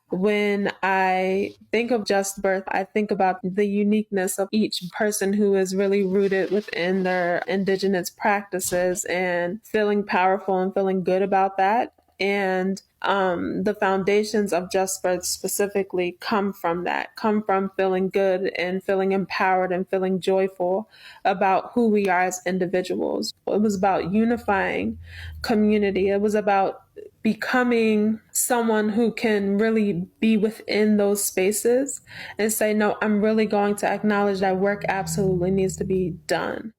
When I think of just birth, I think about the uniqueness of each person who is really rooted within their indigenous practices and feeling powerful and feeling good about that. And the foundations of just birth specifically come from that, come from feeling good and feeling empowered and feeling joyful about who we are as individuals. It was about unifying community. It was about becoming someone who can really be within those spaces and say, no, I'm really going to acknowledge that work absolutely needs to be done.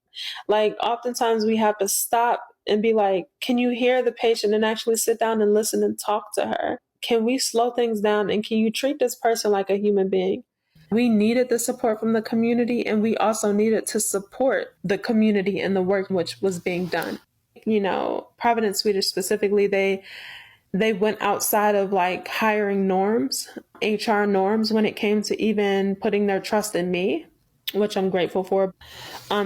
Like, oftentimes we have to stop and be like, can you hear the patient and actually sit down and listen and talk to her? Can we slow things down? And can you treat this person like a human being? We needed the support from the community, and we also needed to support the community in the work which was being done. You know, Providence Swedish specifically, they went outside of like hiring norms, HR norms, when it came to even putting their trust in me, which I'm grateful for.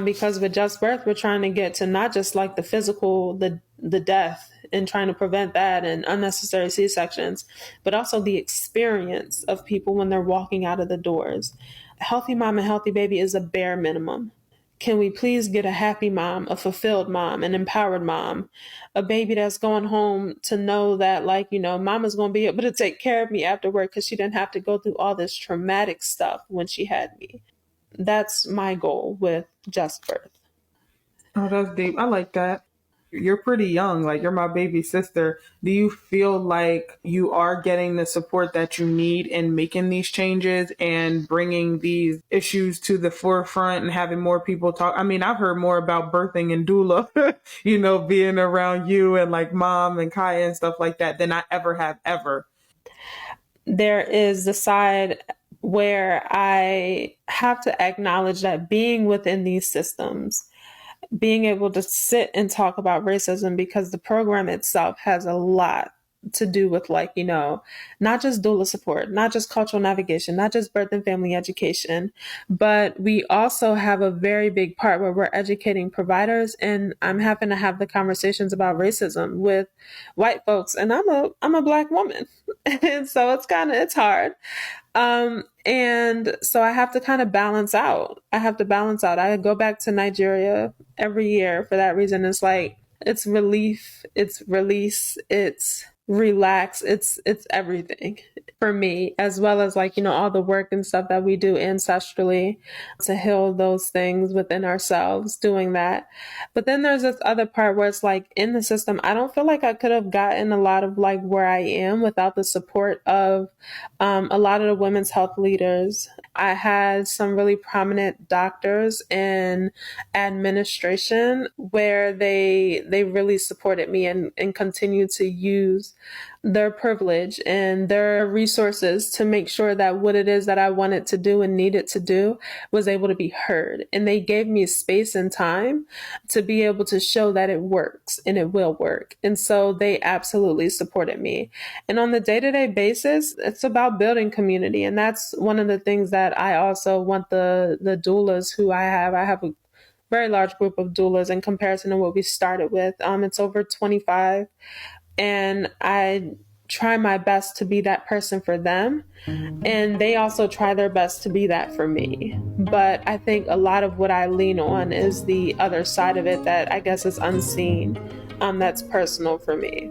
Because with Just Birth, we're trying to get to not just like the physical, the death, and trying to prevent that and unnecessary C-sections, but also the experience of people when they're walking out of the doors. A healthy mom and healthy baby is a bare minimum. Can we please get a happy mom, a fulfilled mom, an empowered mom, a baby that's going home to know that, like, you know, mama's going to be able to take care of me after work because she didn't have to go through all this traumatic stuff when she had me. That's my goal with Just Birth. Oh, that's deep. I like that. You're pretty young, like you're my baby sister. Do you feel like you are getting the support that you need in making these changes and bringing these issues to the forefront and having more people talk? I mean, I've heard more about birthing and doula, you know, being around you and like mom and Kaya and stuff like that than I ever have ever. There is the side where I have to acknowledge that being within these systems, being able to sit and talk about racism, because the program itself has a lot to do with, like, you know, not just doula support, not just cultural navigation, not just birth and family education, but we also have a very big part where we're educating providers. And I'm having to have the conversations about racism with white folks, and I'm a Black woman. And so it's hard. And so I have to kind of balance out. I go back to Nigeria every year for that reason. It's like, it's relief, it's release, it's relax, it's everything for me, as well as, like, you know, all the work and stuff that we do ancestrally to heal those things within ourselves, doing that. But then there's this other part where it's like, in the system, I don't feel like I could have gotten a lot of like where I am without the support of a lot of the women's health leaders. I had some really prominent doctors in administration where they really supported me and continue to use their privilege and their resources to make sure that what it is that I wanted to do and needed to do was able to be heard. And they gave me space and time to be able to show that it works and it will work. And so they absolutely supported me. And on the day-to-day basis, it's about building community. And that's one of the things that I also want the doulas who I have a very large group of doulas in comparison to what we started with. It's over 25. And I try my best to be that person for them. And they also try their best to be that for me. But I think a lot of what I lean on is the other side of it that I guess is unseen, that's personal for me.